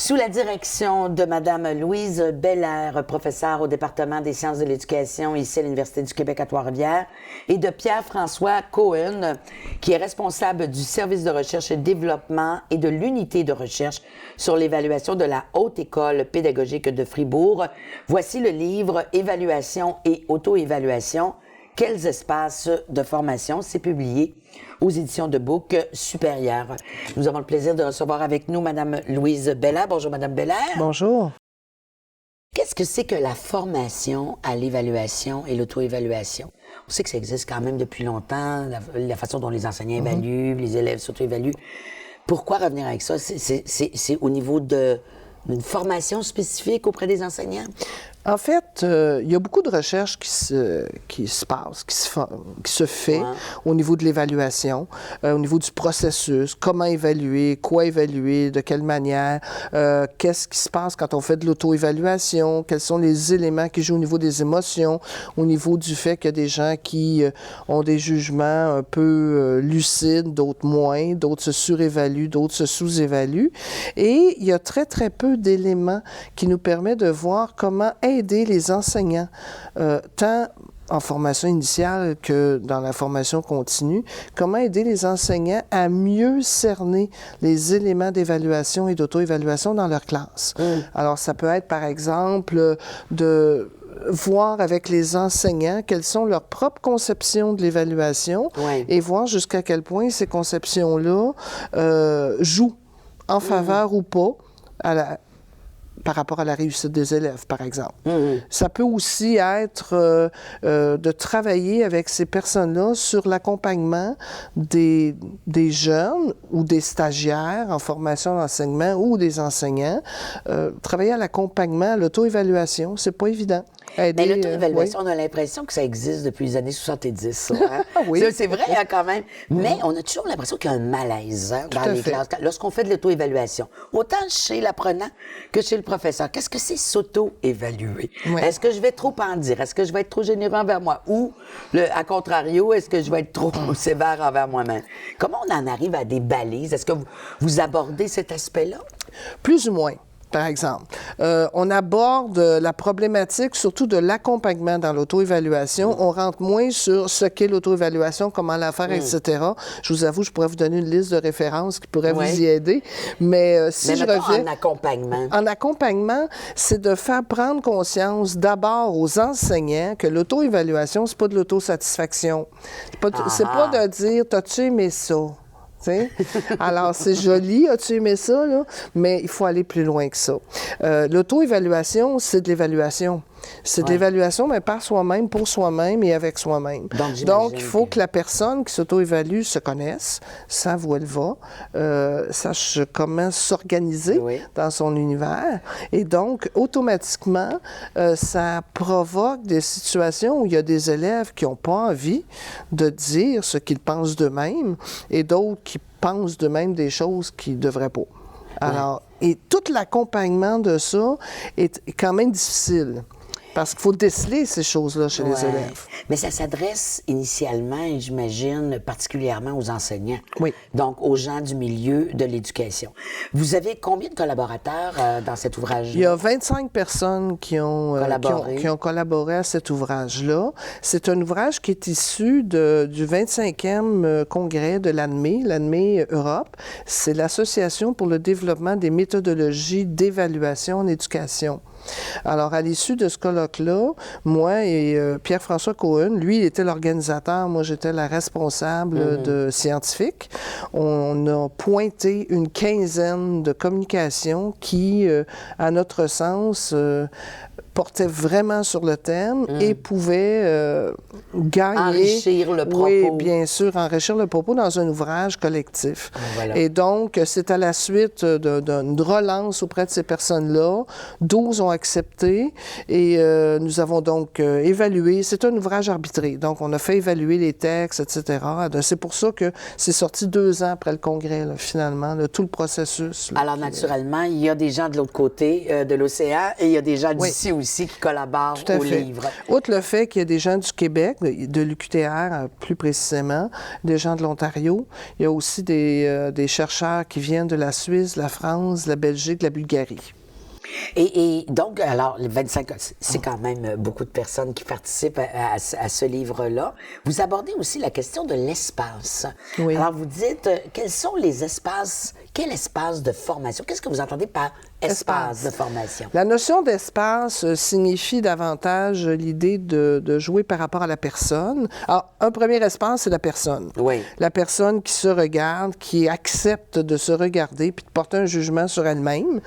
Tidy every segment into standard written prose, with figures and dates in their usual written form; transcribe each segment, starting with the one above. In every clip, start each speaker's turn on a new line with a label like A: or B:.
A: Sous la direction de Mme Louise Belair, professeure au département des sciences de l'éducation ici à l'Université du Québec à Trois-Rivières, et de Pierre-François Cohen, qui est responsable du service de recherche et développement et de l'unité de recherche sur l'évaluation de la Haute École pédagogique de Fribourg. Voici le livre « Évaluation et auto-évaluation. Quels espaces de formation ?» C'est publié aux éditions de Book Supérieur. Nous avons le plaisir de recevoir avec nous Mme Louise Belair. Bonjour, Mme Belair.
B: Bonjour.
A: Qu'est-ce que c'est que la formation à l'évaluation et l'auto-évaluation? On sait que ça existe quand même depuis longtemps, la façon dont les enseignants évaluent, les élèves s'auto-évaluent. Pourquoi revenir avec ça? C'est au niveau d'une formation spécifique auprès des enseignants?
B: En fait, il y a beaucoup de recherches qui se passent, qui se fait au niveau de l'évaluation, au niveau du processus, comment évaluer, quoi évaluer, de quelle manière, qu'est-ce qui se passe quand on fait de l'auto-évaluation, quels sont les éléments qui jouent au niveau des émotions, au niveau du fait qu'il y a des gens qui ont des jugements un peu lucides, d'autres moins, d'autres se surévaluent, d'autres se sous-évaluent. Et il y a très, très peu d'éléments qui nous permettent de voir comment aider les enseignants, tant en formation initiale que dans la formation continue, comment aider les enseignants à mieux cerner les éléments d'évaluation et d'auto-évaluation dans leur classe. Alors, ça peut être, par exemple, de voir avec les enseignants quelles sont leurs propres conceptions de l'évaluation et voir jusqu'à quel point ces conceptions-là jouent en faveur ou pas par rapport à la réussite des élèves, par exemple. Ça peut aussi être de travailler avec ces personnes-là sur l'accompagnement des jeunes ou des stagiaires en formation d'enseignement ou des enseignants. Travailler à l'accompagnement, à l'auto-évaluation, c'est pas évident.
A: Mais l'auto-évaluation, on a l'impression que ça existe depuis les années 70, ça. Hein? C'est vrai, hein, quand même. Mais on a toujours l'impression qu'il y a un malaise dans les classes. Lorsqu'on fait de l'auto-évaluation, autant chez l'apprenant que chez le professeur, qu'est-ce que c'est s'auto-évaluer? Est-ce que je vais trop en dire? Est-ce que je vais être trop généreux envers moi? Ou, à contrario, est-ce que je vais être trop sévère envers moi-même? Comment on en arrive à des balises? Est-ce que vous abordez cet aspect-là?
B: Plus ou moins. Par exemple. On aborde la problématique surtout de l'accompagnement dans l'auto-évaluation. On rentre moins sur ce qu'est l'auto-évaluation, comment la faire, etc. Je vous avoue, je pourrais vous donner une liste de références qui pourrait vous y aider. Mais si je reviens...
A: en accompagnement.
B: En accompagnement, c'est de faire prendre conscience d'abord aux enseignants que l'auto-évaluation, c'est pas de l'autosatisfaction. C'est pas de dire « t'as-tu aimé ça? » Alors, c'est joli, as-tu aimé ça, là? Mais il faut aller plus loin que ça. L'auto-évaluation, c'est de l'évaluation. C'est de l'évaluation, mais par soi-même, pour soi-même et avec soi-même. Donc il faut que la personne qui s'auto-évalue se connaisse, sache où elle va, sache comment s'organiser dans son univers. Et donc, automatiquement, ça provoque des situations où il y a des élèves qui n'ont pas envie de dire ce qu'ils pensent d'eux-mêmes et d'autres qui pensent d'eux-mêmes des choses qu'ils ne devraient pas. Alors, et tout l'accompagnement de ça est quand même difficile. Parce qu'il faut déceler ces choses-là chez les élèves.
A: Mais ça s'adresse initialement, et j'imagine, particulièrement aux enseignants. Donc, aux gens du milieu de l'éducation. Vous avez combien de collaborateurs dans cet ouvrage-là?
B: Il y a 25 personnes qui ont collaboré à cet ouvrage-là. C'est un ouvrage qui est issu du 25e congrès de l'ANME, l'ANME Europe. C'est l'Association pour le développement des méthodologies d'évaluation en éducation. Alors, à l'issue de ce colloque-là, moi et Pierre-François Cohen, lui, il était l'organisateur, moi, j'étais la responsable de scientifique. On a pointé une quinzaine de communications qui, à notre sens, portait vraiment sur le thème et pouvait gagner...
A: Enrichir le propos.
B: Oui, bien sûr, enrichir le propos dans un ouvrage collectif. Et donc, c'est à la suite d'une relance auprès de ces personnes-là. 12 ont accepté et nous avons donc évalué. C'est un ouvrage arbitré. Donc, on a fait évaluer les textes, etc. C'est pour ça que c'est sorti 2 ans après le congrès, là, finalement, tout le processus.
A: Alors, naturellement, il y a des gens de l'autre côté de l'océan et il y a des gens d'ici aussi. aussi qui collaborent
B: Tout à
A: au
B: fait.
A: livre.
B: Outre le fait qu'il y a des gens du Québec, de l'UQTR plus précisément, des gens de l'Ontario, il y a aussi des chercheurs qui viennent de la Suisse, la France, la Belgique, la Bulgarie.
A: Et donc, alors, les 25, c'est quand même beaucoup de personnes qui participent à ce livre-là. Vous abordez aussi la question de l'espace.
B: Oui.
A: Alors, vous dites, quels sont les espaces, quel espace de formation? Qu'est-ce que vous entendez par espace de formation?
B: La notion d'espace signifie davantage l'idée de jouer par rapport à la personne. Alors, un premier espace, c'est la personne.
A: Oui.
B: La personne qui se regarde, qui accepte de se regarder puis de porter un jugement sur elle-même,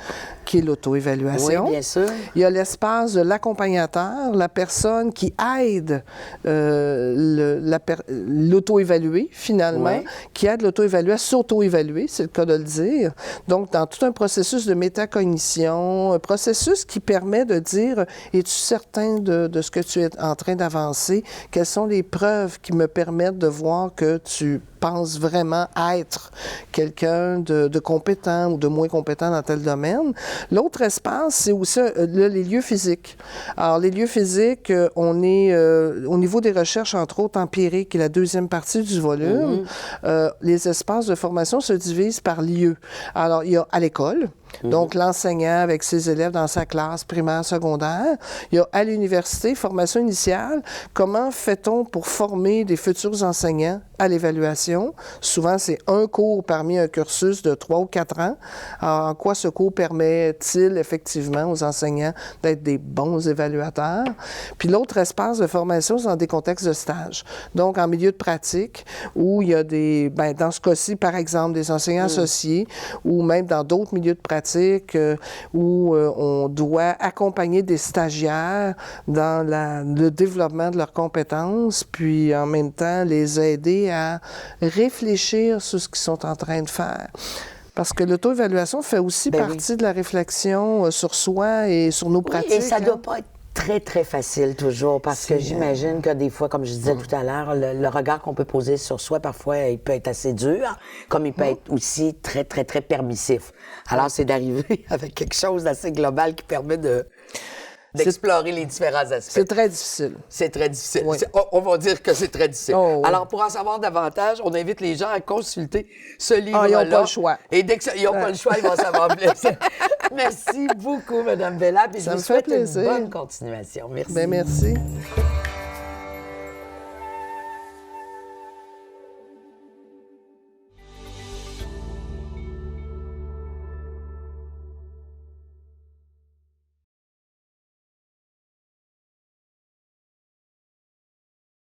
B: qui est l'auto-évaluation.
A: Oui, bien sûr.
B: Il y a l'espace de l'accompagnateur, la personne qui aide l'auto-évalué, finalement,
A: Oui.
B: qui aide l'auto-évalué à s'auto-évaluer, c'est le cas de le dire. Donc, dans tout un processus de métacognition, un processus qui permet de dire, es-tu certain de ce que tu es en train d'avancer? Quelles sont les preuves qui me permettent de voir que tu penses vraiment être quelqu'un de compétent ou de moins compétent dans tel domaine. L'autre espace, c'est aussi les lieux physiques. Alors, les lieux physiques, on est au niveau des recherches, entre autres empiriques, qui est la deuxième partie du volume, les espaces de formation se divisent par lieux. Alors, il y a à l'école, donc l'enseignant avec ses élèves dans sa classe primaire, secondaire. Il y a à l'université, formation initiale. Comment fait-on pour former des futurs enseignants à l'évaluation? Souvent, c'est un cours parmi un cursus de 3 ou 4 ans. Alors, en quoi ce cours permet-il effectivement aux enseignants d'être des bons évaluateurs? Puis l'autre espace de formation, c'est dans des contextes de stage. Donc, en milieu de pratique, où il y a dans ce cas-ci, par exemple, des enseignants associés, ou même dans d'autres milieux de pratique, où on doit accompagner des stagiaires dans le développement de leurs compétences, puis en même temps les aider à réfléchir sur ce qu'ils sont en train de faire. Parce que l'auto-évaluation fait aussi partie de la réflexion sur soi et sur nos pratiques.
A: Et ça ne doit pas être très, très facile toujours, parce que j'imagine que des fois, comme je disais tout à l'heure, le regard qu'on peut poser sur soi, parfois, il peut être assez dur, comme il peut être aussi très, très, très permissif. Alors, c'est d'arriver avec quelque chose d'assez global qui permet d'explorer les différents aspects.
B: C'est très difficile.
A: C'est très difficile.
B: Oui.
A: On va dire que c'est très difficile.
B: Oh, oui.
A: Alors, pour en savoir davantage, on invite les gens à consulter ce livre-là.
B: Ils n'ont pas le choix.
A: Et dès qu'ils n'ont pas le choix, ils vont savoir plus. Merci beaucoup, Mme Bellap. Et je vous souhaite une bonne continuation. Merci.
B: Merci.